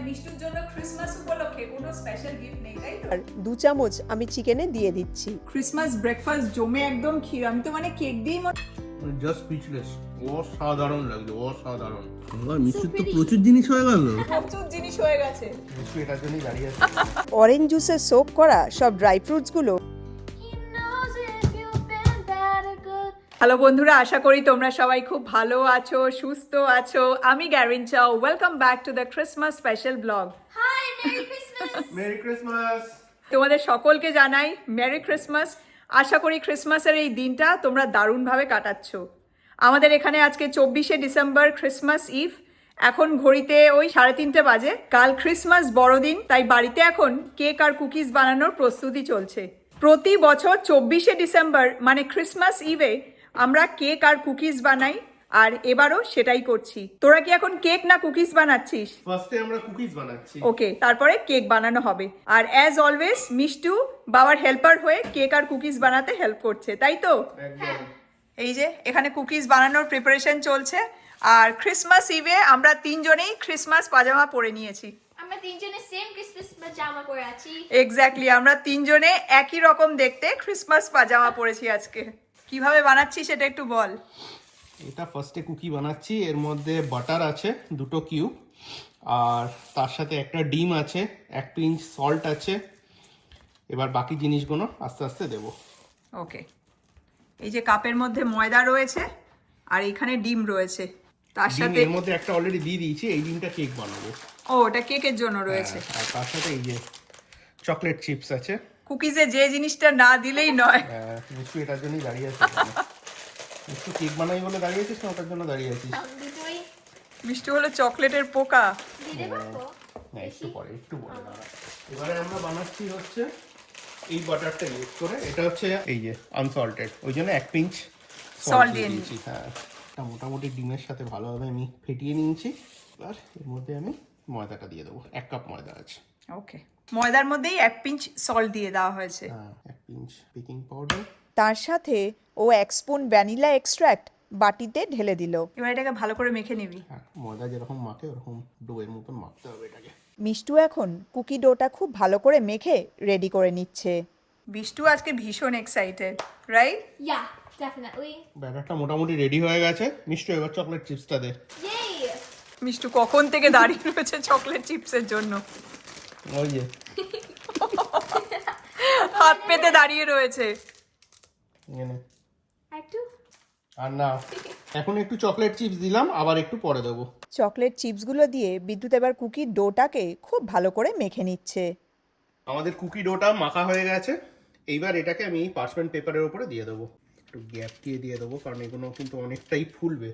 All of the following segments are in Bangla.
মিষ্টুর জন্য ক্রিসমাস উপলক্ষে কোনো স্পেশাল গিফট নেই, তাই তো? আর 2 চামচ আমি চিকেনে দিয়ে দিচ্ছি। ক্রিসমাস ব্রেকফাস্ট জমে একদম ক্ষীর। আমি তো মানে কেক দিয়েই জাস্ট স্পিচলেস। অসাধারণ লাগছে, অসাধারণ। আমার মিষ্টির তো প্রচুর জিনিস হয়ে গেল। প্রচুর জিনিস হয়ে গেছে। মিষ্টি এটার জন্যই দাঁড়িয়ে আছে। অরেঞ্জ জুসে সোক করা সব ড্রাই ফ্রুটসগুলো হ্যালো বন্ধুরা, আশা করি তোমরা সবাই খুব ভালো আছো, সুস্থ আছো। আমি গ্যারিন চাও। Welcome back to the Christmas special blog. Hi, Merry Christmas! Merry Christmas. তোমাদের সকলকে জানাই মেরি ক্রিসমাস। আশা করি ক্রিসমাসের এই দিনটা তোমরা দারুণভাবে কাটাচ্ছ। আমাদের এখানে আজকে 24শে ডিসেম্বর, ক্রিসমাস ইভ। এখন ঘড়িতে ওই 3:30 বাজে। কাল ক্রিসমাস বড়দিন, তাই বাড়িতে এখন কেক আর কুকিজ বানানোর প্রস্তুতি চলছে। প্রতি বছর 24শে ডিসেম্বর মানে ক্রিসমাস ইভে আমরা কেক আর কুকিজ বানাই, আর এবারও সেটাই করছি। তোরা কি এখন কেক না কুকিজ বানাচ্ছিস? ফার্স্টে আমরা কুকিজ বানাচ্ছি। ওকে, তারপরে কেক বানানো হবে। আর অ্যাজ অলওয়েজ মিষ্টু বাবার হেল্পার হয়ে কেক আর কুকিজ বানাতে হেল্প করছে, তাই তো? একদম। এই যে এখানে কুকিজ বানানোর প্রিপারেশন চলছে। আর ক্রিসমাস ইভে আমরা তিনজনেই ক্রিসমাস পাজামা পরে নিয়েছি। আমরা তিনজনে সেম ক্রিসমাস পাজামা পরে আছি। এক্স্যাক্টলি, আমরা তিনজনে একই রকম দেখতে ক্রিসমাস পাজামা পরেছি আজকে। কিভাবে বানাচ্ছি সেটা একটু বল। এটা ফার্স্টে কুকি বানাচ্ছি। এর মধ্যে বাটার আছে 2 কিউব, আর তার সাথে একটা ডিম আছে, 1 পিঞ্চ সল্ট আছে। এবার বাকি জিনিসগুলো আস্তে আস্তে দেবো। ওকে, এই যে কাপের মধ্যে ময়দা রয়েছে আর এখানে ডিম রয়েছে, তার ডিম সাথে এর মধ্যে একটা অলরেডি দিয়ে দিয়েছি। এই ডিমটা কেক বানাবো। ও, ওটা কেকের জন্য রয়েছে। আর তার সাথে এই যে চকলেট চিপস আছে। কুকিজে যে জিনিসটা না দিলেই নয়। মিষ্টি এটার জন্যই দাঁড়িয়ে আছে। মিষ্টি কেক বানাই বলে দাঁড়িয়ে আছিস না ওটার জন্য দাঁড়িয়ে আছিস? দুটোই মিষ্টি হলো চকলেটের পোকা। দিতে পারবো? হ্যাঁ, একটু পরে দাঁড়া। এবারে আমরা বানাচ্ছি হচ্ছে এই বাটারটা ইউজ করে। এটা হচ্ছে এই যে আনসল্টেড, ওই জন্য 1 পিঞ্চ Salt দিয়ে দিয়েছি। হ্যাঁ, এটা মোটামুটি ডিমের সাথে ভালোভাবে আমি ফেটিয়ে নিয়েছি। আর এর মধ্যে আমি ময়দাটা দিয়ে দেবো। 1 কাপ ময়দা আছে। ওকে, ময়দার মধ্যেই 1 পিঞ্চ সল্ট দিয়ে দেওয়া হয়েছে। হ্যাঁ, 1 পিঞ্চ বেকিং পাউডার। তার সাথে ও 1 স্পুন ভ্যানিলা এক্সট্র্যাক্ট বাটিতে ঢেলে দিল। এবার এটাকে ভালো করে মেখে নিবি। হ্যাঁ, ময়দা যেরকম মাখে ওরকম ডোয়ের মতন মাখতে হবে এটাকে। মিষ্টু এখন কুকি ডোটা খুব ভালো করে মেখে রেডি করে নিচ্ছে। বিষ্টু আজকে ভীষণ এক্সাইটেড, রাইট? Yeah, definitely. ব্যাটারটা মোটামুটি রেডি হয়ে গেছে। মিষ্টি এবার চকলেট চিপসটা দে। Yay! মিষ্টু কখন থেকে দাঁড়িয়ে রয়েছে চকলেট চিপসের জন্য। ওই যে হাত পেতে দাঁড়িয়ে রয়েছে। এখানে একটু আর না, এখন একটু চকলেট চিপস দিলাম, আবার একটু পরে দেবো। চকলেট চিপসগুলো দিয়ে বিদ্যুৎ এবার কুকির ডোটাকে খুব ভালো করে মেখে নিচ্ছে। আমাদের কুকি ডোটা মাখা হয়ে গেছে। এইবার এটাকে আমি এই পার্চমেন্ট পেপারের উপরে দিয়ে দেবো। একটু গ্যাপ দিয়ে দেবো, কারণ এগুলো কিন্তু অনেকটাই ফুলবে।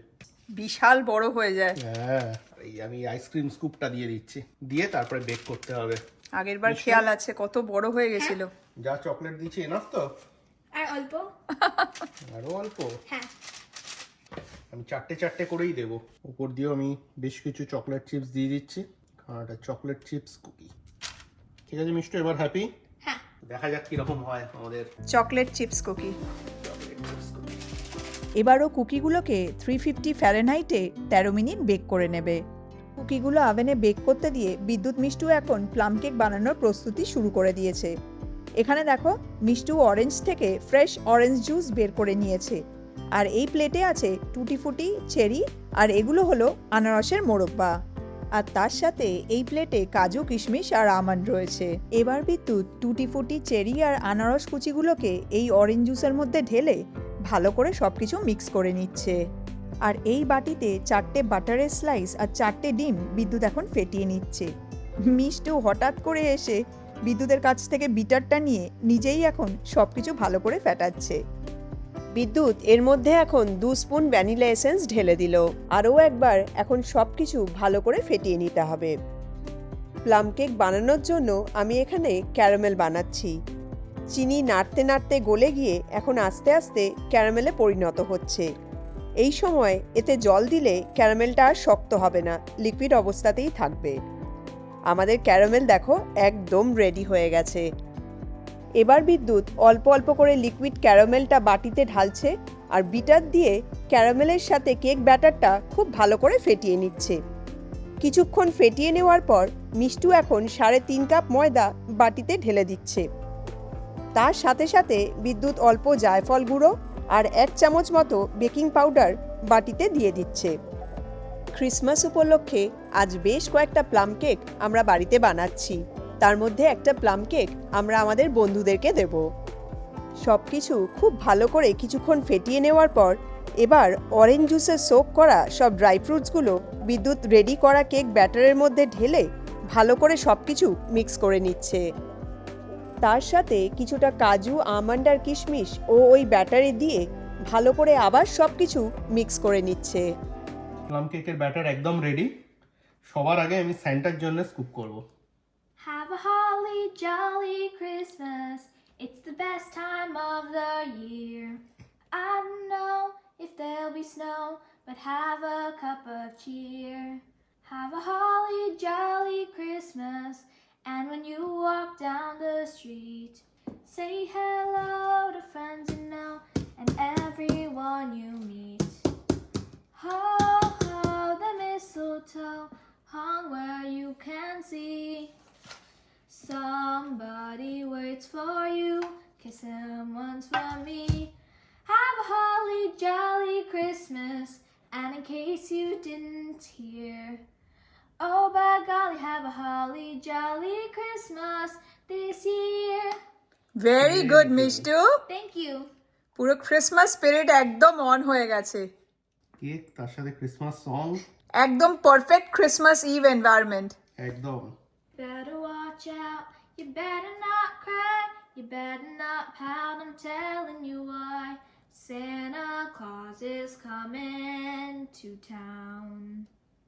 বিশাল বড় হয়ে যায়। হ্যাঁ, এই আমি আইসক্রিম স্কুপটা দিয়ে দিচ্ছি। দিয়ে তারপরে বেক করতে হবে। আগের বার খেয়াল আছে কত বড় হয়ে গেছিল। যা চকলেট দিচ্ছি এনাফ তো? আর অল্প? আরো অল্প। হ্যাঁ। আমি চারটে করেই দেবো। উপর দিয়েও আমি বেশ কিছু চকলেট চিপস দিয়ে দিচ্ছি, কারণ এটা চকলেট চিপস কুকি। ঠিক আছে মিষ্টি, এবার হ্যাপি? হ্যাঁ। দেখা যাক কিরকম হয় আমাদের chocolate chips cookie. Chocolate chips cookie. এবারও কুকিগুলোকে 350 ফ্যারেনহাইটে 13 মিনিট বেক করে নেবে। কুকিগুলো আভেনে বেক করতে দিয়ে বিদ্যুৎ মিষ্টু এখন প্লাম কেক বানানোর প্রস্তুতি শুরু করে দিয়েছে। এখানে দেখো, মিষ্টু অরেঞ্জ থেকে ফ্রেশ অরেঞ্জ জুস বের করে নিয়েছে। আর এই প্লেটে আছে টুটি ফুটি, চেরি, আর এগুলো হলো আনারসের মোরব্বা। আর তার সাথে এই প্লেটে কাজু, কিশমিশ আর আমন্ড রয়েছে। এবার বিদ্যুৎ টুটি ফুটি, চেরি আর আনারস কুচিগুলোকে এই অরেঞ্জ জুসের মধ্যে ঢেলে ভালো করে সবকিছু মিক্স করে নিচ্ছে। আর এই বাটিতে 4টে বাটারের স্লাইস আর 4টে ডিম বিদ্যুৎ এখন ফেটিয়ে নিচ্ছে। মিষ্টু হঠাৎ করে এসে বিদ্যুতের কাছ থেকে বিটারটা নিয়ে নিজেই এখন সবকিছু ভালো করে ফেটাচ্ছে। বিদ্যুৎ এর মধ্যে এখন 2 স্পুন ভ্যানিলা এসেন্স ঢেলে দিল। আরও একবার এখন সবকিছু ভালো করে ফেটিয়ে নিতে হবে। প্লাম কেক বানানোর জন্য আমি এখানে ক্যারামেল বানাচ্ছি। চিনি নাড়তে নাড়তে গলে গিয়ে এখন আস্তে আস্তে ক্যারামেলে পরিণত হচ্ছে। এই সময় এতে জল দিলে ক্যারামেলটা আর শক্ত হবে না, লিকুইড অবস্থাতেই থাকবে। আমাদের ক্যারামেল দেখো একদম রেডি হয়ে গেছে। এবার বিদ্যুৎ অল্প অল্প করে লিকুইড ক্যারামেলটা বাটিতে ঢালছে আর বিটার দিয়ে ক্যারামেলের সাথে কেক ব্যাটারটা খুব ভালো করে ফেটিয়ে নিচ্ছে। কিছুক্ষণ ফেটিয়ে নেওয়ার পর মিষ্টু এখন 3.5 কাপ ময়দা বাটিতে ঢেলে দিচ্ছে। তার সাথে সাথে বিদ্যুৎ অল্প জায়ফল গুঁড়ো আর 1 চামচ মতো বেকিং পাউডার বাটিতে দিয়ে দিচ্ছে। ক্রিসমাস উপলক্ষে আজ বেশ কয়েকটা প্লাম কেক আমরা বাড়িতে বানাচ্ছি। তার মধ্যে একটা প্লাম কেক আমরা আমাদের বন্ধুদেরকে দেব। সব কিছু খুব ভালো করে কিছুক্ষণ ফেটিয়ে নেওয়ার পর এবার অরেঞ্জ জুসে সোক করা সব ড্রাই ফ্রুটসগুলো বিদ্যুৎ রেডি করা কেক ব্যাটারের মধ্যে ঢেলে ভালো করে সব কিছু মিক্স করে নিচ্ছে। তার সাথে কিছুটা কাজু, আমন্ড আর কিশমিশ ও ওই ব্যাটারে দিয়ে ভালো করে আবার সব কিছু মিক্স করে নিচ্ছে। প্লাম কেকের ব্যাটার একদম রেডি। সবার আগে আমি স্যান্টার জন্য স্কুপ করব। Have a holly jolly Christmas. It's the best time of the year. I don't know if there'll be snow, but have a cup of cheer. Have a holly jolly Christmas. And when you walk down the street, say hello to friends you know and everyone you meet. Ho, ho, the mistletoe hung where you can see. Somebody waits for you, 'cause someone's for me. Have a holly jolly Christmas, and in case you didn't hear, oh by golly, have a holly jolly Christmas this year. Very good Mishtu, Thank you. পুরো ক্রিসমাস স্পিরিট একদম অন হয়ে গেছে। কেক তার সাথে ক্রিসমাস সং, একদম পারফেক্ট ক্রিসমাস ইভ এনভায়রনমেন্ট। একদম। Better watch out, you better not cry, you better not pout, I'm telling you why. Santa Claus is coming to town.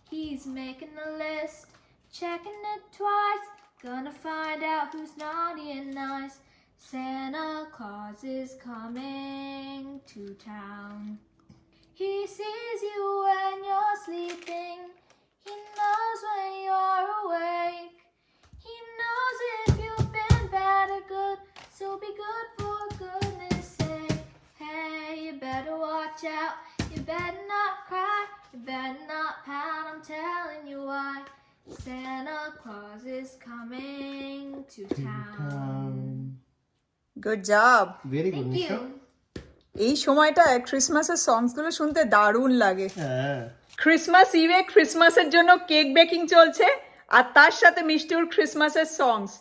He's making a list, checking it twice, gonna find out who's naughty and nice. Santa Claus is coming to town. He sees you when you're sleeping, he knows when you're awake. He knows if you've been bad or good, so be good for goodness sake. Hey, you better watch out, you better not cry, you better not pout, I'm telling you why. Santa Claus is coming to town. Good job. Very good Thank Mishtu. you. এই সময়টায় ক্রিসমাসের সংসগুলো শুনতে দারুণ লাগে। হ্যাঁ, ক্রিসমাস ইভে ক্রিসমাসের জন্য কেক বেকিং চলছে, আর তার সাথে মিষ্টুর ক্রিসমাসের সংস।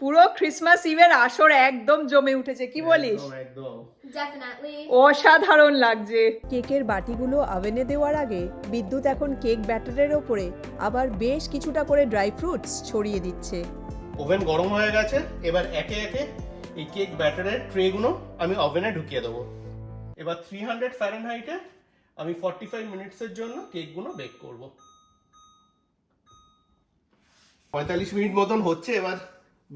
পুরো ক্রিসমাস ইভের আসর একদম জমে উঠেছে, কি বলিস? একদম একদম। Definitely. অসাধারণ লাগছে। কেকের বাটিগুলো ওভেনে দেওয়ার আগে বিদ্যুৎ এখন কেক ব্যাটারের ওপরে আবার বেশ কিছুটা করে ড্রাই ফ্রুটস ছড়িয়ে দিচ্ছে। ওভেন গরম হয়ে গেছে, এবার একে একে এই কেক ব্যাটারের ট্রেগুলো আমি ওভেনে ঢুকিয়ে দেবো। এবার 300 ফারেনহাইটে আমি 45 মিনিটসের জন্য কেকগুলো বেক করব। 45 মিনিট মতন হচ্ছে, এবার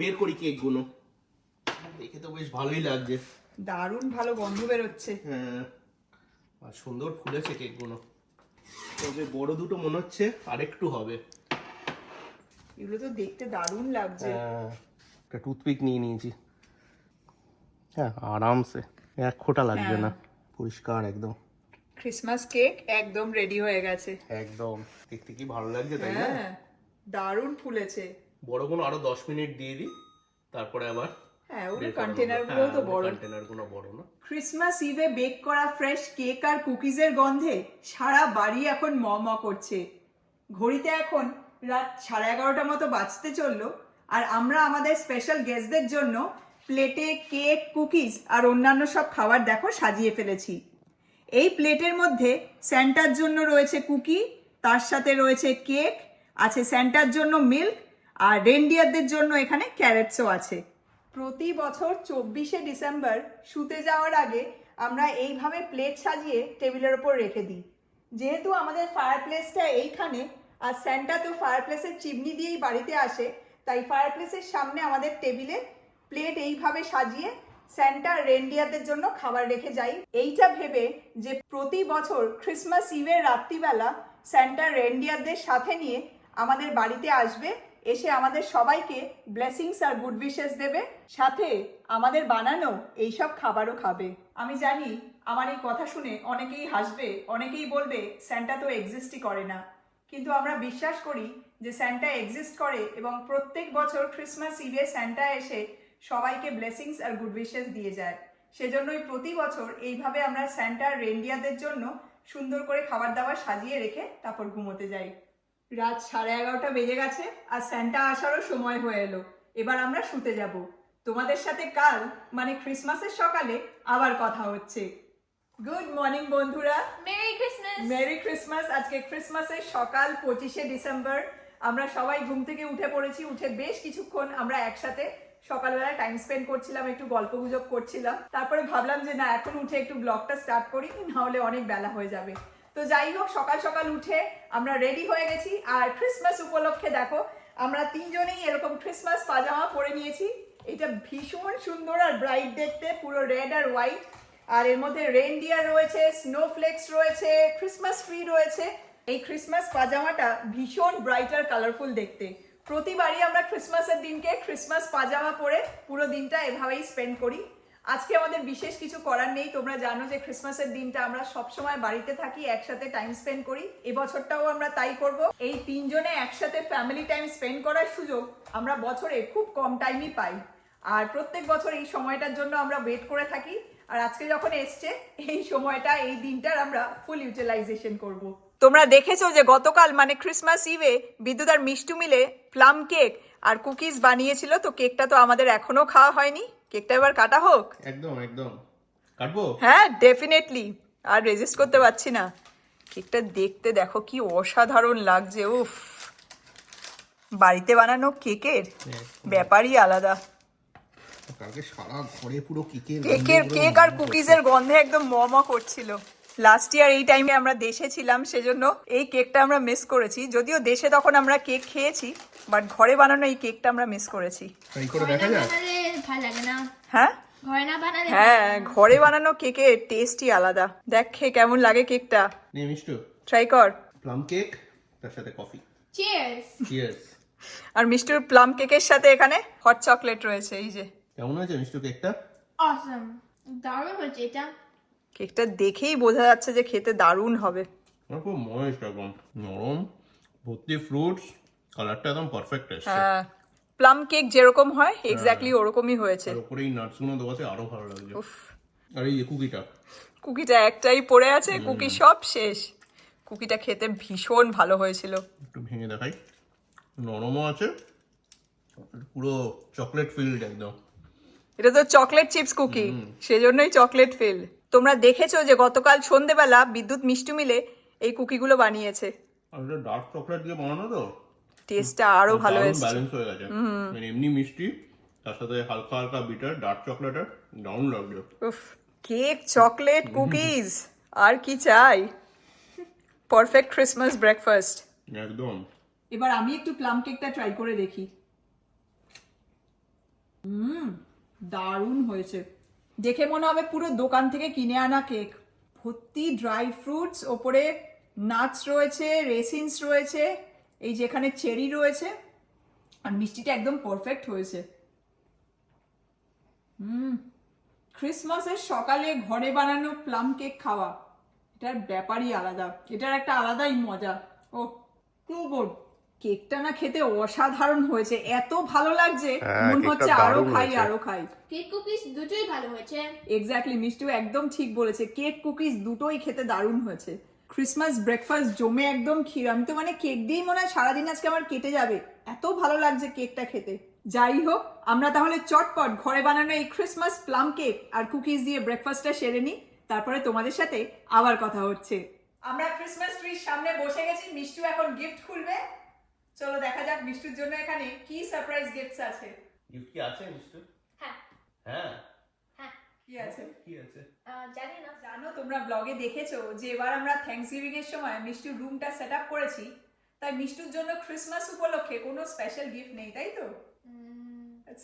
বের করি কেকগুলো। দেখে তো বেশ ভালোই লাগছে। দারুণ ভালো গন্ধ বেরোচ্ছে। হ্যাঁ, আর সুন্দর ফুলেছে কেকগুলো। তবে বড় দুটো মনে হচ্ছে আরেকটু হবে। এগুলো তো দেখতে দারুণ লাগছে। হ্যাঁ, একটা টুথপিক নিয়ে নিয়েছি। হ্যাঁ, আরামসে, এক ফোঁটা লাগবে না, পরিষ্কার একদম। ক্রিসমাস কেক একদম রেডি হয়ে গেছে। একদম, দেখতে কি ভালো লাগছে তাই না? হ্যাঁ, দারুণ ফুলেছে। বড়গুলো আরো 10 মিনিট দিয়ে দিই, তারপরে আবার হ্যাঁ, ওর কন্টেনার গুলো তো বড়। কন্টেনার গুলো বড় না। ক্রিসমাস ইভে বেক করা ফ্রেশ কেক আর কুকিজের গন্ধে সারা বাড়ি এখন ম ম করছে। ঘড়িতে এখন রাত 11:30 মতো বাজতে চললো, আর আমরা আমাদের স্পেশাল গেস্টদের জন্য প্লেটে কেক, কুকিজ আর অন্যান্য সব খাবার দেখো সাজিয়ে ফেলেছি। এই প্লেটের মধ্যে স্যান্টার জন্য রয়েছে কুকি, তার সাথে রয়েছে কেক, আছে স্যান্টার জন্য মিল্ক, আর রেনডিয়ারদের জন্য এখানে ক্যারেটসও আছে। প্রতি বছর 24শে ডিসেম্বর শুতে যাওয়ার আগে আমরা এইভাবে প্লেট সাজিয়ে টেবিলের ওপর রেখে দিই। যেহেতু আমাদের ফায়ারপ্লেসটা এইখানে, আর স্যান্টা তো ফায়ারপ্লেসের চিমনি দিয়েই বাড়িতে আসে, তাই ফায়ারপ্লেসের সামনে আমাদের টেবিলে প্লেট এইভাবে সাজিয়ে স্যান্টা রেনডিয়ারদের জন্য খাবার রেখে যাই, এইটা ভেবে যে প্রতি বছর ক্রিসমাস ইভের রাত্রিবেলা স্যান্টা রেনডিয়ারদের সাথে নিয়ে আমাদের বাড়িতে আসবে, এসে আমাদের সবাইকে ব্লেসিংস আর গুড উইশেস দেবে, সাথে আমাদের বানানো এইসব খাবারও খাবে। আমি জানি আমার এই কথা শুনে অনেকেই হাসবে, অনেকেই বলবে স্যান্টা তো এক্সিস্টই করে না, কিন্তু আমরা বিশ্বাস করি যে স্যান্টা এক্সিস্ট করে এবং প্রত্যেক বছর ক্রিসমাস ইভে স্যান্টা এসে সবাইকে ব্লেসিংস আর গুড উইশেস দিয়ে যায়। সেজন্যই প্রতি বছর এইভাবে আমরা স্যান্টা আর রেইনডিয়ারদের জন্য সুন্দর করে খাবার দাবার সাজিয়ে রেখে তারপর ঘুমোতে যাই। রাত 11:30 বেজে গেছে আর স্যান্টা আসারও সময় হয়ে এলো। এবার আমরা শুতে যাব। তোমাদের সাথে কাল মানে ক্রিসমাসের সকালে আবার কথা হচ্ছে। গুড মর্নিং বন্ধুরা, Merry Christmas! Merry Christmas. আজকে ক্রিসমাসের সকাল 25শে ডিসেম্বর। আমরা সবাই ঘুম থেকে উঠে পড়েছি। উঠে বেশ কিছুক্ষণ আমরা একসাথে সকালবেলা টাইম স্পেন্ড করছিলাম, একটু গল্প গুজব করছিলাম। তারপরে ভাবলাম যে না, এখন উঠে একটু ব্লগটা স্টার্ট করি, নাহলে অনেক বেলা হয়ে যাবে। তো যাই হোক, সকাল সকাল উঠে আমরা রেডি হয়ে গেছি। আর ক্রিসমাস উপলক্ষে দেখো আমরা তিনজনেই এরকম ক্রিসমাস পাজামা পরে নিয়েছি। এটা ভীষণ সুন্দর আর ব্রাইট দেখতে, পুরো রেড আর হোয়াইট। আর এর মধ্যে রেইনডিয়ার রয়েছে, স্নোফ্লেক্স রয়েছে, ক্রিসমাস ট্রি রয়েছে। এই ক্রিসমাস পাজামাটা ভীষণ ব্রাইট আর কালারফুল দেখতে। প্রতিবারই আমরা ক্রিসমাসের দিনকে ক্রিসমাস পাজামা পরে পুরো দিনটা এভাবেই স্পেন্ড করি। আজকে আমাদের বিশেষ কিছু করার নেই। তোমরা জানো যে ক্রিসমাসের দিনটা আমরা সবসময় বাড়িতে থাকি, একসাথে টাইম স্পেন্ড করি। এবছরটাও আমরা তাই করব। এই তিনজনে একসাথে ফ্যামিলি টাইম স্পেন্ড করার সুযোগ আমরা বছরে খুব কম টাইমই পাই। আর প্রত্যেক বছর এই সময়টার জন্য আমরা ওয়েট করে থাকি। আর আজকে যখন এসছে এই সময়টা, এই দিনটার আমরা ফুল ইউটিলাইজেশন করব। তোমরা দেখেছো যে গতকাল মানে ক্রিসমাস ইভে বিদ্যুৎ আর মিষ্টু মিলে প্লাম কেক আর কুকিজ বানিয়েছিল। তো কেকটা তো আমাদের এখনো খাওয়া হয়নি। কেকটা এবার কাটা হোক। একদম একদম কাটবো। হ্যাঁ, ডেফিনেটলি। আর রেজিস্ট করতে পারছি না। কেকটা দেখতে দেখো কি অসাধারণ লাগছে। উফ, বাড়িতে বানানো কেকের ব্যাপারই আলাদা। কালকে সারা ঘরে পুরো কেক আর কুকিজের গন্ধে একদম ম করছিল। লাস্ট ইয়ার এই টাইমে আমরা দেশে ছিলাম, সেজন্য এই কেকটা আমরা মিস করেছি। যদিও দেশে তখন আমরা কেক খেয়েছি, বাট ঘরে বানানো এই কেকটা আমরা মিস করেছি। ট্রাই করে দেখা যাক। ভালো লাগে না? হ্যাঁ ঘরে না বানালে হ্যাঁ, ঘরে বানানো কেকের টেস্টই আলাদা। দেখ খেয়ে কেমন লাগে কেকটা। নে মিষ্টু, ট্রাই কর। প্লাম কেক তার সাথে কফি। চিয়ার্স। চিয়ার্স। আর মিষ্টুর প্লাম কেকের সাথে এখানে হট চকলেট রয়েছে। এই যে কেমন হয়েছে মিষ্টু কেকটা? অসম, দারুণ হয়েছে এটা। কেকটা দেখেই বোঝা যাচ্ছে যে খেতে দারুণ হবে। আমার খুব ময়েস্ট, একদম নরম, ভর্তি ফ্রুটস, কালারটা একদম পারফেক্ট এসছে। হ্যাঁ, প্লাম কেক যেরকম হয় এক্স্যাক্টলি ওরকমই হয়েছে। আর উপরে এই নাটস গুলো দেওয়াতে আরো ভালো লাগছে। উফ, আর এই কুকিটা, কুকিটা একটাই পড়ে আছে, কুকি সব শেষ। কুকিটা খেতে ভীষণ ভালো হয়েছিল। একটু ভেঙে দেখাই। নরমও আছে, পুরো চকলেট ফিল্ড একদম। এটা তো চকলেট চিপস কুকি, সেজন্যই চকলেট ফিল। তোমরা দেখেছো যে গতকাল সন্ধেবেলা বিদ্যুৎ মিষ্টু মিলে এই কুকিগুলো বানিয়েছে। আর এটা ডার্ক চকলেট দিয়ে বানানো তো, টেস্টটা আরো ভালো হয়েছে। ব্যালেন্স হয়ে গেছে। মানে এমনি মিষ্টি, তার সাথে হালকা হালকা বিটার ডার্ক চকলেটের দারুণ লাগছে। উফ, কেক, চকলেট, কুকিজ, আর কি চাই? পারফেক্ট ক্রিসমাস ব্রেকফাস্ট একদম। এবার আমি একটু প্লাম কেকটা ট্রাই করে দেখি। দারুণ হয়েছে। দেখে মনে হবে পুরো দোকান থেকে কিনে আনা কেক। ভর্তি ড্রাই ফ্রুটস, ওপরে নাটস রয়েছে, রেসিনস রয়েছে, এই যেখানে চেরি রয়েছে, আর মিষ্টিটা একদম পারফেক্ট হয়েছে। ক্রিসমাসের সকালে ঘরে বানানো প্লাম কেক খাওয়া, এটার ব্যাপারই আলাদা। এটার একটা আলাদাই মজা। ও টু গুড। কেকটা না খেতে অসাধারণ হয়েছে, এত ভালো লাগছে মনে হচ্ছে আরো খাই আরো খাই। কেক কুকিজ দুটোই ভালো হয়েছে। এক্স্যাক্টলি, মিষ্টু একদম ঠিক বলেছে। কেক কুকিজ দুটোই খেতে দারুণ হয়েছে। ক্রিসমাস ব্রেকফাস্ট জমে একদম ক্ষীর। আমি তো মানে কেক দিয়েই মনে হয় সারাদিন আজকে আমার কেটে যাবে, এত ভালো লাগছে কেকটা খেতে। যাই হোক, আমরা তাহলে চটপট ঘরে বানানো এই ক্রিসমাস প্লাম কেক আর কুকিজ দিয়ে ব্রেকফাস্টটা সেরে নিই, তারপরে তোমাদের সাথে আবার কথা হচ্ছে। আমরা ক্রিসমাস ট্রির সামনে বসে গেছি। মিষ্টু এখন গিফট খুলবে। চলো দেখা যাক মিষ্টুর জন্য এখানে কি সারপ্রাইজ গিফটস আছে। গিফট কি আছে মিষ্টু? হ্যাঁ হ্যাঁ, হ্যাঁ, কি আছে? কি আছে? জানি না। জানো, তোমরা ব্লগে দেখেছো যে এবার আমরা থ্যাঙ্কসগিভিং এর সময় মিষ্টুর রুমটা সেট আপ করেছি। তাই মিষ্টুর জন্য ক্রিসমাস উপলক্ষে কোনো স্পেশাল গিফট নেই, তাই তো?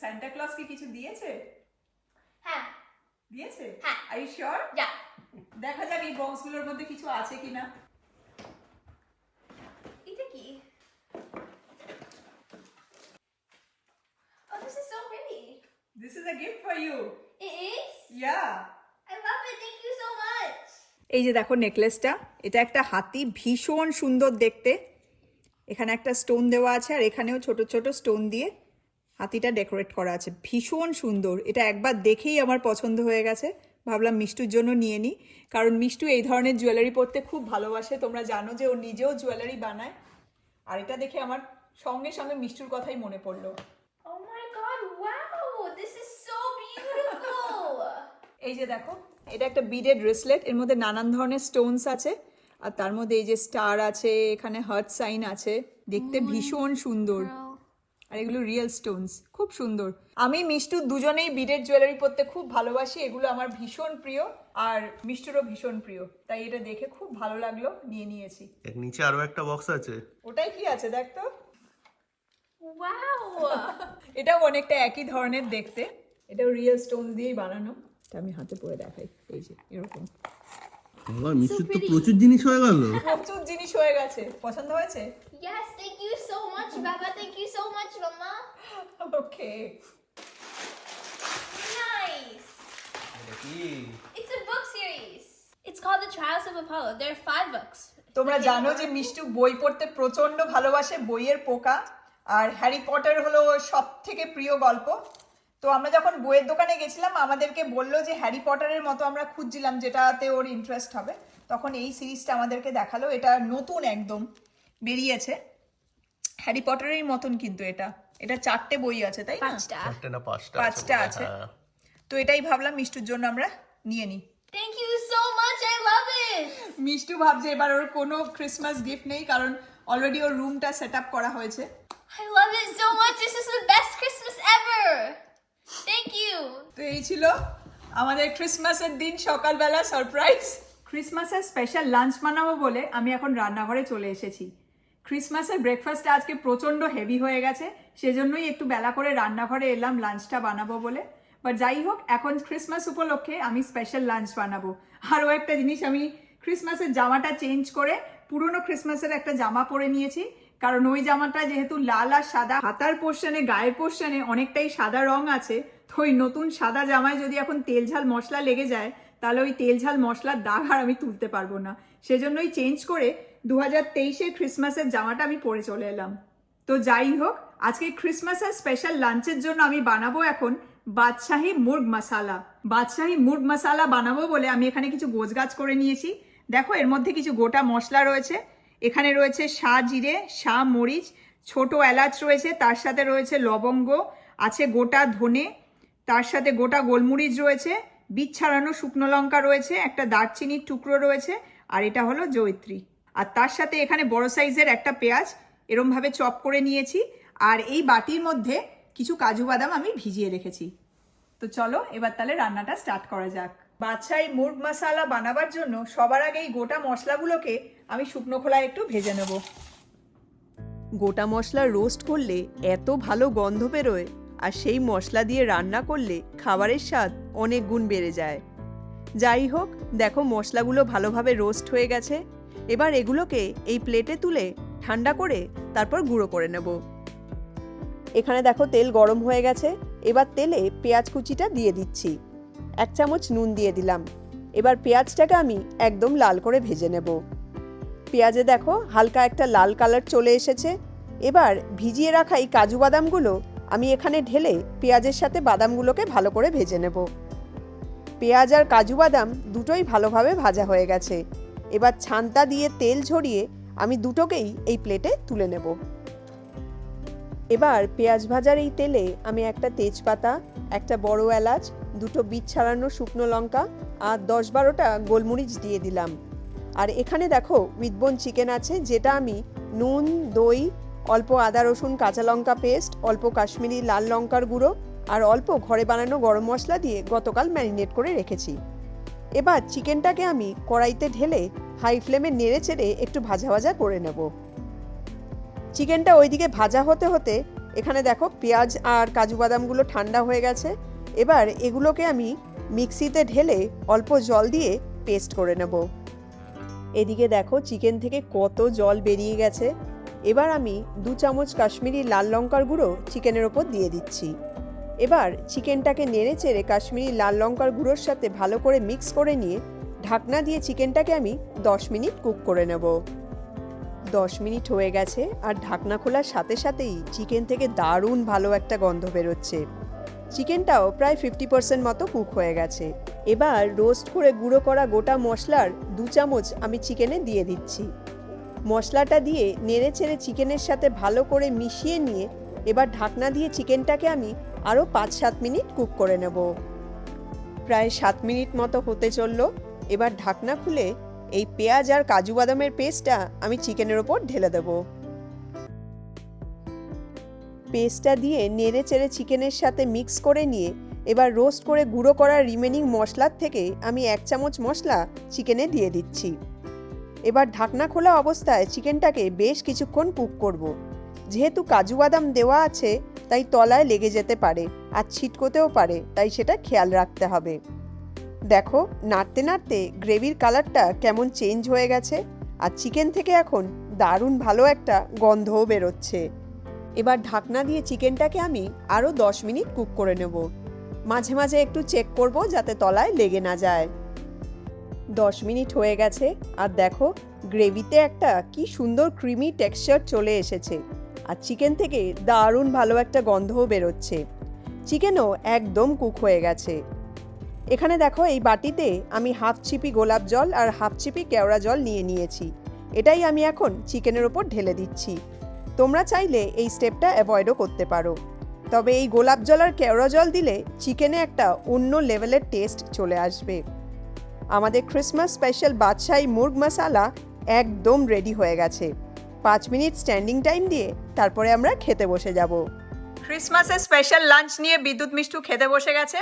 সান্টা ক্লজ কি কিছু দিয়েছে? হ্যাঁ দিয়েছে? হ্যাঁ। Are you sure? যা। দেখা যাক এই বক্সগুলোর মধ্যে কিছু আছে কিনা। এটা কি? Oh, this is so pretty. This is a gift for you. It is? Yeah. I love it. Thank you so much. এই যে দেখো নেকলেসটা, এটা একটা হাতি, ভীষণ সুন্দর দেখতে। এখানে একটা স্টোন দেওয়া আছে আর এখানেও ছোট ছোট স্টোন দিয়ে হাতিটা ডেকোরেট করা আছে, ভীষণ সুন্দর। এটা একবার দেখেই আমার পছন্দ হয়ে গেছে, ভাবলাম মিষ্টুর জন্য নিয়ে নিই, কারণ মিষ্টু এই ধরনের জুয়েলারি পরতে খুব ভালোবাসে। তোমরা জানো যে ও নিজেও জুয়েলারি বানায়, আর এটা দেখে আমার সঙ্গে সঙ্গে মিষ্টুর কথাই মনে পড়লো। Oh my god, wow! This is so beautiful! এই যে দেখো, এটা একটা বিডেড ব্রেসলেট, এর মধ্যে নানান ধরনের স্টোনস আছে, আর তার মধ্যে এই যে স্টার আছে, এখানে হার্ট সাইন আছে, দেখতে ভীষণ সুন্দর। আর এগুলো রিয়েল স্টোনস, খুব সুন্দর। আমি মিষ্টু দুজনেই বিডেড জুয়েলারি পরতে খুব ভালোবাসি, এগুলো আমার ভীষণ প্রিয়, আর মিষ্টুরও ভীষণ প্রিয়, তাই এটা দেখে খুব ভালো লাগলো, নিয়ে নিয়েছি। এর নিচে আরো একটা বক্স আছে। ওটাই কি আছে দেখ তো। Wow! এটাও অনেকটা একই ধরনের দেখতে, এটাও রিয়েল স্টোনস দিয়েই বানানো। এটা আমি হাতে পরে দেখাই, এই যে এরকম বাবা, মিষ্টির তো প্রচুর জিনিস হয়ে গেল। প্রচুর জিনিস হয়ে গেছে। পছন্দ হয়েছে? Yes, thank you so much, Baba. Thank you so much, Mama. Okay. Nice. It's a book series. It's called The Trials of Apollo. There are 5 books. তোমরা জানো যে মিষ্টু বই পড়তে প্রচন্ড ভালোবাসে, বইয়ের পোকা, আর হ্যারি পটার হলো সব থেকে প্রিয় গল্প। তো আমরা যখন বইয়ের দোকানে গেছিলাম, আমাদেরকে বললো যে হ্যারি পটারের মতো আমরা খুঁজছিলাম যেটাতে ওর ইন্টারেস্ট হবে, তখন এই সিরিজটা আমাদেরকে দেখালো। এটা নতুন একদম বেরিয়েছে, হ্যারি পটারের মতন, কিন্তু এটা 4টে বই আছে, তাই না? 5টা আছে। তো এটাই ভাবলাম মিষ্টুর জন্য আমরা নিয়ে নিই। Thank you so much. I love it. Mishtu ভাবছে এবার ওর কোনো ক্রিসমাস গিফট নেই, কারণ অলরেডি ওর রুমটা সেট আপ করা হয়েছে। I love it so much. This is the best Christmas ever. Thank you. তো এই ছিল আমাদের ক্রিসমাসের দিন সকালবেলা সারপ্রাইজ। ক্রিসমাসের স্পেশাল লাঞ্চ বানাবো বলে আমি এখন রান্নাঘরে চলে এসেছি। ক্রিসমাসের ব্রেকফাস্টটা আজকে প্রচণ্ড হেভি হয়ে গেছে, সেজন্যই একটু বেলা করে রান্নাঘরে এলাম লাঞ্চটা বানাবো বলে। বাট যাই হোক, এখন ক্রিসমাস উপলক্ষে আমি স্পেশাল লাঞ্চ বানাবো। আরও একটা জিনিস, আমি ক্রিসমাসের জামাটা চেঞ্জ করে পুরনো ক্রিসমাসের একটা জামা পরে নিয়েছি, কারণ ওই জামাটা যেহেতু লাল আর সাদা, হাতার পোর্শনে গায়ের পোর্শনে অনেকটাই সাদা রং আছে, তো ওই নতুন সাদা জামায় যদি এখন তেল ঝাল মশলা লেগে যায়, তাহলে ওই তেল ঝাল মশলার দাগ আর আমি তুলতে পারবো না। সেজন্যই চেঞ্জ করে 2023-এর ক্রিসমাসের জামাটা আমি পরে চলে এলাম। তো যাই হোক, আজকে ক্রিসমাসের স্পেশাল লাঞ্চের জন্য আমি বানাবো এখন বাদশাহী মুর্গ মশালা। বাদশাহী মুর্গ মশালা বানাবো বলে আমি এখানে কিছু গোছগাছ করে নিয়েছি। দেখো, এর মধ্যে কিছু গোটা মশলা রয়েছে, এখানে রয়েছে জিরে, মরিচ, ছোট এলাচ রয়েছে, তার সাথে রয়েছে লবঙ্গ, আছে গোটা ধনে, তার সাথে গোটা গোলমরিচ রয়েছে, বীজ ছাড়ানো শুকনো লঙ্কা রয়েছে, একটা দারচিনির টুকরো রয়েছে, আর এটা হলো জয়িত্রী। আর তার সাথে এখানে বড় সাইজের একটা পেঁয়াজ এরমভাবে চপ করে নিয়েছি, আর এই বাটির মধ্যে কিছু কাজু বাদাম আমি ভিজিয়ে রেখেছি। তো চলো এবার তাহলে রান্নাটা স্টার্ট করা যাক। বাদশাহী মুর্গ মশালা বানাবার জন্য সবার আগে এই গোটা মশলাগুলোকে আমি শুকনো খোলায় একটু ভেজে নেব। গোটা মশলা রোস্ট করলে এত ভালো গন্ধ বেরোয়, আর সেই মশলা দিয়ে রান্না করলে খাবারের স্বাদ অনেক গুণ বেড়ে যায়। যাই হোক, দেখো মশলাগুলো ভালোভাবে রোস্ট হয়ে গেছে। এবার এগুলোকে এই প্লেটে তুলে ঠান্ডা করে তারপর গুঁড়ো করে নেব। এখানে দেখো তেল গরম হয়ে গেছে, এবার তেলে পেঁয়াজ কুচিটা দিয়ে দিচ্ছি, 1 চামচ নুন দিয়ে দিলাম। এবার পেঁয়াজটাকে আমি একদম লাল করে ভেজে নেব। পেঁয়াজে দেখো হালকা একটা লাল কালার চলে এসেছে। এবার ভিজিয়ে রাখা এই কাজু বাদামগুলো আমি এখানে ঢেলে পেঁয়াজের সাথে বাদামগুলোকে ভালো করে ভেজে নেব। পেঁয়াজ আর কাজু বাদাম দুটোই ভালোভাবে ভাজা হয়ে গেছে। এবার ছান্তা দিয়ে তেল ঝরিয়ে আমি দুটোকেই এই প্লেটে তুলে নেব। এবার পেঁয়াজ ভাজার এই তেলে আমি একটা তেজপাতা, একটা বড় এলাচ, 2টো বীজ ছাড়ানো শুকনো লঙ্কা আর 10-12টা গোলমরিচ দিয়ে দিলাম। আর এখানে দেখো উইথবোন চিকেন আছে, যেটা আমি নুন, দই, অল্প আদা রসুন কাঁচা লঙ্কা পেস্ট, অল্প কাশ্মীরি লাল লঙ্কার গুঁড়ো আর অল্প ঘরে বানানো গরম মশলা দিয়ে গতকাল ম্যারিনেট করে রেখেছি। এবার চিকেনটাকে আমি কড়াইতে ঢেলে হাই ফ্লেমে নেড়ে চেড়ে একটু ভাজা ভাজা করে নেব। চিকেনটা ওইদিকে ভাজা হতে হতে এখানে দেখো পেঁয়াজ আর কাজু বাদামগুলো ঠান্ডা হয়ে গেছে। এবার এগুলোকে আমি মিক্সিতে ঢেলে অল্প জল দিয়ে পেস্ট করে নেব। এদিকে দেখো চিকেন থেকে কত জল বেরিয়ে গেছে। এবার আমি 2 চামচ কাশ্মীরি লাল লঙ্কার গুঁড়ো চিকেনের ওপর দিয়ে দিচ্ছি। এবার চিকেনটাকে নেড়ে চেড়ে কাশ্মীরি লাল লঙ্কার গুঁড়োর সাথে ভালো করে মিক্স করে নিয়ে ঢাকনা দিয়ে চিকেনটাকে আমি 10 মিনিট কুক করে নেব। 10 মিনিট হয়ে গেছে আর ঢাকনা খোলার সাথে সাথেই চিকেন থেকে দারুণ ভালো একটা গন্ধ বেরোচ্ছে। চিকেনটাও প্রায় 50% মতো কুক হয়ে গেছে। এবার রোস্ট করে গুঁড়ো করা গোটা মশলার 2 চামচ আমি চিকেনে দিয়ে দিচ্ছি। মশলাটা দিয়ে নেড়ে চেড়ে চিকেনের সাথে ভালো করে মিশিয়ে নিয়ে এবার ঢাকনা দিয়ে চিকেনটাকে আমি আরও 5-7 মিনিট কুক করে নেব। প্রায় 7 মিনিট মতো হতে চললো। এবার ঢাকনা খুলে এই পেঁয়াজ আর কাজু বাদামের পেস্টটা আমি চিকেনের ওপর ঢেলে দেব। পেস্টটা দিয়ে নেড়ে চেড়ে চিকেনের সাথে মিক্স করে নিয়ে এবার রোস্ট করে গুঁড়ো করা রিমেনিং মশলার থেকে আমি 1 চামচ মশলা চিকেনে দিয়ে দিচ্ছি। এবার ঢাকনা খোলা অবস্থায় চিকেনটাকে বেশ কিছুক্ষণ কুক করব। যেহেতু কাজু বাদাম দেওয়া আছে তাই তলায় লেগে যেতে পারে আর ছিটকোতেও পারে, তাই সেটা খেয়াল রাখতে হবে। দেখো নাড়তে নাড়তে গ্রেভির কালারটা কেমন চেঞ্জ হয়ে গেছে আর চিকেন থেকে এখন দারুণ ভালো একটা গন্ধও বেরোচ্ছে। এবার ঢাকনা দিয়ে চিকেনটাকে আমি আরও 10 মিনিট কুক করে নেব। মাঝে মাঝে একটু চেক করব যাতে তলায় লেগে না যায়। 10 মিনিট হয়ে গেছে আর দেখো গ্রেভিতে একটা কি সুন্দর ক্রিমি টেক্সচার চলে এসেছে আর চিকেন থেকে দারুণ ভালো একটা গন্ধও বেরোচ্ছে। চিকেনও একদম কুক হয়ে গেছে। এখানে দেখো এই বাটিতে আমি হাফ চিপি গোলাপ জল আর হাফ চিপি কেওড়া জল নিয়ে নিয়েছি। এটাই আমি এখন চিকেনের ওপর ঢেলে দিচ্ছি। তোমরা চাইলে এই স্টেপটা অ্যাভয়েডও করতে পারো, তবে এই গোলাপ জল আর কেওড়া জল দিলে চিকেনে একটা অন্য লেভেলের টেস্ট চলে আসবে। আমাদের ক্রিসমাস স্পেশাল বাদশাহী মুর্গ মশালা একদম রেডি হয়ে গেছে। 5 মিনিট স্ট্যান্ডিং টাইম দিয়ে তারপরে আমরা খেতে বসে যাব। ক্রিসমাসের স্পেশাল লাঞ্চ নিয়ে বিদ্যুৎ মিষ্টু খেতে বসে গেছে।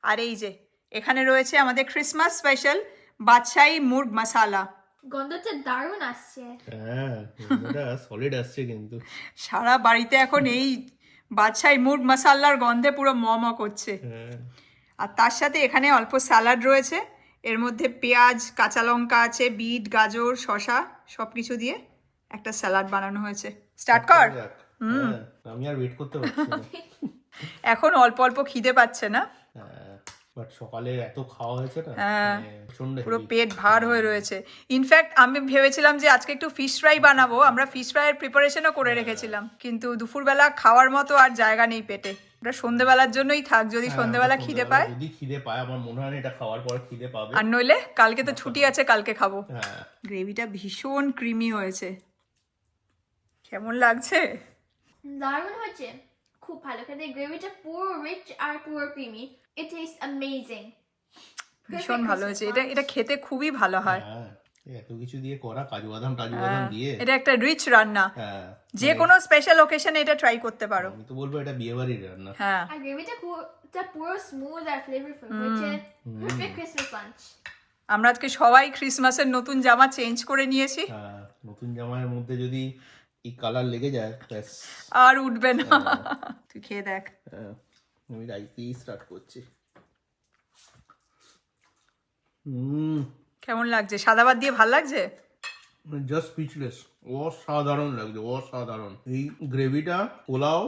আর এই যে এখানে রয়েছে আমাদের ক্রিসমাস স্পেশাল বাদশাহী মুর্গ মশালা। গন্ধটা দারুণ আসছে। হ্যাঁ, এটা সলিড আসছে কিন্তু। সারা বাড়িতে এখন এই বাদশাহী মুর্গ মশালার গন্ধে পুরো ম করছে। হ্যাঁ, আর তার সাথে এখানে অল্প স্যালাড রয়েছে, এর মধ্যে পেঁয়াজ, কাঁচা লঙ্কা আছে, বিট, গাজর, শসা সব কিছু দিয়ে একটা স্যালাড বানানো হয়েছে। স্টার্ট কর। যাক। হ্যাঁ, আমি আর ওয়েট করতে পারছি না। এখন অল্প অল্প খিদে পাচ্ছে না, বাট সকালে এত খাওয়া হয়েছে না, হ্যাঁ, প্রচন্ড পুরো heavy। পেট ভার হয়ে রয়েছে। ইনফ্যাক্ট আমি ভেবেছিলাম যে আজকে একটু ফিশ ফ্রাই বানাবো, আমরা ফিশ ফ্রাইয়ের প্রিপারেশনও করে রেখেছিলাম, কিন্তু দুপুরবেলা খাওয়ার মতো আর জায়গা নেই পেটে। ওটা সন্ধ্যেবেলার জন্যই থাক, যদি হ্যাঁ, সন্ধ্যেবেলা ওটা খিদে সন্ধ্যাবেলা পায়। যদি খিদে পায়, আমার মনে হয় না এটা খাওয়ার পর খিদে পাবে। আর নইলে কালকে তো ছুটি আছে, কালকে খাবো। হ্যাঁ, গ্রেভিটা ভীষণ ক্রিমি হয়েছে। কেমন লাগছে? দারুণ হয়েছে, খুব ভালো খেতে। গ্রেভিটা পুরো রিচ আর পুরো ক্রিমি। ইট টেস্ট অ্যামেজিং। ভীষণ ভালো হয়েছে। এটা খেতে খুবই ভালো হয়। হ্যাঁ, এত কিছু দিয়ে করা, কাজু বাদাম দিয়ে। এটা একটা রিচ রান্না, হ্যাঁ, যে কোনো স্পেশাল ওকেশনে এটা ট্রাই করতে পারো। আমি তো বলবো এটা বিয়ে বাড়ির রান্না। হ্যাঁ, আর গ্রেভিটা পুরো স্মুথ আর ফ্লেভারফুল হয়েছে। Perfect Christmas lunch. আমরা আজকে সবাই ক্রিসমাসের নতুন জামা চেঞ্জ করে নিয়েছি, হ্যাঁ, নতুন জামার মধ্যে যদি এই কালার লেগে যায় ব্যাস। আর উঠবে না। তুই খেয়ে দেখ। হ্যাঁ, আমি রাইস দিয়ে স্টার্ট করছি। কেমন লাগছে? সাদা ভাত দিয়ে ভাল লাগছে? Just speechless. অসাধারণ লাগছে, অসাধারণ। এই গ্রেভিটা পোলাও,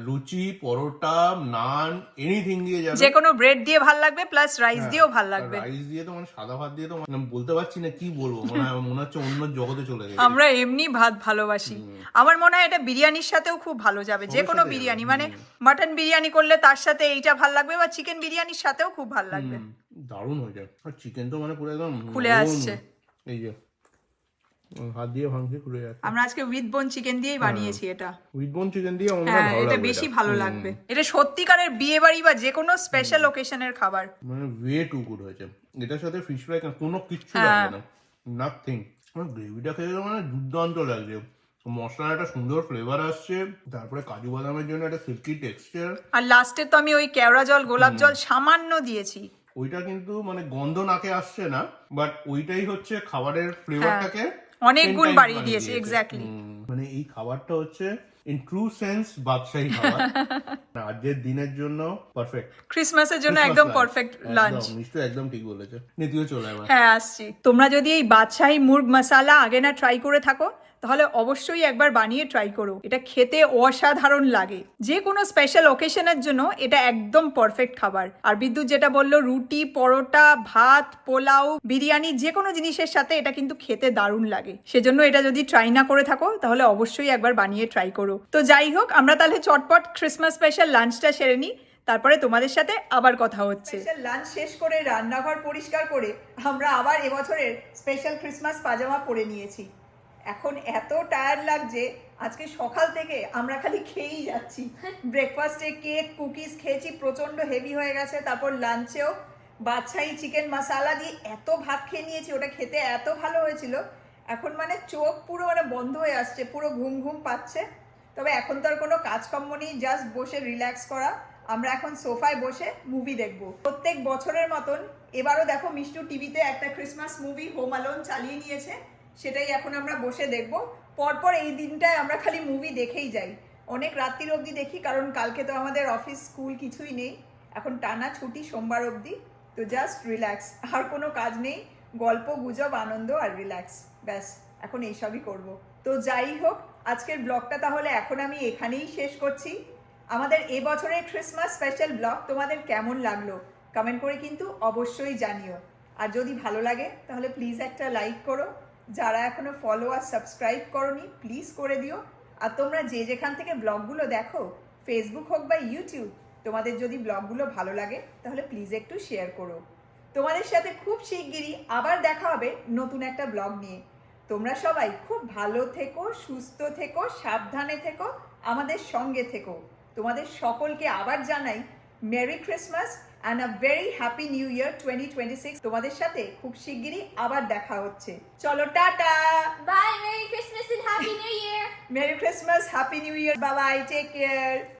লুচি, পরোটা, নান, এনিথিং দিয়ে যাবে। যে কোনো ব্রেড দিয়ে ভাল লাগবে, প্লাস রাইস দিয়েও ভাল লাগবে। রাইস দিয়ে তো মানে সাদা ভাত দিয়ে তো মানে বলতে পারছি না কি বলবো, মনে হচ্ছে অন্য জগতে চলে গেছে। আমরা এমনি ভাত ভালোবাসি। আমার মনে হয় এটা বিরিয়ানির সাথেও খুব ভালো যাবে, যে কোনো বিরিয়ানি, মানে মাটন বিরিয়ানি করলে তার সাথে এইটা ভাল লাগবে, বা চিকেন বিরিয়ানির সাথেও খুব ভাল লাগবে। দারুণ হয়ে যায়। আর চিকেন তো মানে পুরো একদম খুলে আসছে। এই যে হাত দিয়ে ভাঙছে, খুলে যাচ্ছে। আমরা আজকে উইথ বোন চিকেন দিয়েই বানিয়েছি এটা। উইথ বোন চিকেন দিয়ে আমার হ্যাঁ, ভালো এটা লাগবে। বেশি ভালো লাগবে। এটা সত্যিকারের বিয়ে বাড়ি বা যে কোনো স্পেশাল ওকেশনের খাবার। মানে ওয়ে টু গুড হয়েছে। এটার সাথে ফিশ ফ্রাই কোনো কিচ্ছু লাগবে না, নাথিং। গ্রেভিটা খেয়ে মানে দুর্দান্ত লাগছে। মশলার একটা সুন্দর ফ্লেভার আসছে, তারপরে কাজু বাদামের জন্য একটা সিল্কি টেক্সচার। আর লাস্টে তো আমি ওই কেওড়া জল, গোলাপ জল সামান্য দিয়েছি। ওইটা কিন্তু মানে গন্ধ নাকে আসছে না, বাট ওইটাই হচ্ছে খাবারের ফ্লেভারটাকে অনেক গুণ বাড়িয়ে দিয়েছে। এক্স্যাক্টলি, মানে এই খাবারটা হচ্ছে ইন ট্রু সেন্স বাদশাহী খাবার। আজকের দিনের জন্য পারফেক্ট, ক্রিসমাসের জন্য একদম পারফেক্ট লাঞ্চ। নিশ্চয়ই একদম ঠিক বলেছে। নীতিও চলে এবার। হ্যাঁ, আসছি। তোমরা যদি এই বাদশাহী মুর্গ মশালা আগে না ট্রাই করে থাকো, তাহলে অবশ্যই একবার বানিয়ে ট্রাই করো। এটা খেতে অসাধারণ লাগে। যে কোনো স্পেশাল ওকেশনের জন্য এটা একদম পারফেক্ট খাবার। আর বিদ্যুৎ যেটা বললো, রুটি, পরোটা, ভাত, পোলাও, বিরিয়ানি, যে কোনো জিনিসের সাথে এটা কিন্তু খেতে দারুণ লাগে। সেজন্য এটা যদি ট্রাই না করে থাকো তাহলে অবশ্যই একবার বানিয়ে ট্রাই করো। তো যাই হোক, আমরা তাহলে চটপট ক্রিসমাস স্পেশাল লাঞ্চটা সেরে নিই, তারপরে তোমাদের সাথে আবার কথা হচ্ছে। স্পেশাল লাঞ্চ শেষ করে রান্নাঘর পরিষ্কার করে আমরা আবার এবছরের স্পেশাল ক্রিসমাস পাজামা পরে নিয়েছি। এখন এত টায়ার্ড লাগছে, আজকে সকাল থেকে আমরা খালি খেয়েই যাচ্ছি। ব্রেকফাস্টে কেক, কুকিজ খেয়েছি, প্রচন্ড হেভি হয়ে গেছে। তারপর লাঞ্চেও বাদশাহী চিকেন মশালা দিয়ে এত ভাত খেয়ে নিয়েছি, ওটা খেতে এত ভালো হয়েছিল। এখন মানে চোখ পুরো মানে বন্ধ হয়ে আসছে, পুরো ঘুম ঘুম পাচ্ছে। তবে এখন তো আর কোনো কাজকর্ম নেই, জাস্ট বসে রিল্যাক্স করা। আমরা এখন সোফায় বসে মুভি দেখবো প্রত্যেক বছরের মতন। এবারও দেখো মিষ্টু টিভিতে একটা ক্রিসমাস মুভি হোম অ্যালোন চালিয়ে নিয়েছে, সেটাই এখন আমরা বসে দেখবো। পরপর এই দিনটায় আমরা খালি মুভি দেখেই যাই, অনেক রাত্রির অবধি দেখি, কারণ কালকে তো আমাদের অফিস স্কুল কিছুই নেই। এখন টানা ছুটি সোমবার অবধি, তো জাস্ট রিল্যাক্স, আর কোনো কাজ নেই, গল্প গুজব আনন্দ আর রিল্যাক্স, ব্যাস এখন এইসবই করব। তো যাই হোক, আজকের ব্লগটা তাহলে এখন আমি এখানেই শেষ করছি। আমাদের এবছরের ক্রিসমাস স্পেশাল ব্লগ তোমাদের কেমন লাগলো কমেন্ট করে কিন্তু অবশ্যই জানিও। আর যদি ভালো লাগে তাহলে প্লিজ একটা লাইক করো। যারা এখনো ফলো আর সাবস্ক্রাইব করোনি প্লিজ করে দিও। আর তোমরা যে যেখান থেকে ব্লগগুলো দেখো, ফেসবুক হোক বা ইউটিউব, তোমাদের যদি ব্লগগুলো ভালো লাগে তাহলে প্লিজ একটু শেয়ার করো। তোমাদের সাথে খুব শিগগিরই আবার দেখা হবে নতুন একটা ব্লগ নিয়ে। তোমরা সবাই খুব ভালো থেকো, সুস্থ থেকো, সাবধানে থেকো, আমাদের সঙ্গে থেকো। তোমাদের সকলকে আবার জানাই merry Christmas and a very happy new year 2026। তোমাদের সাথে খুব শিগগিরই আবার দেখা হচ্ছে। চলো tata, Bye, Merry Christmas and Happy New Year! Merry Christmas, happy new year, bye bye, take care.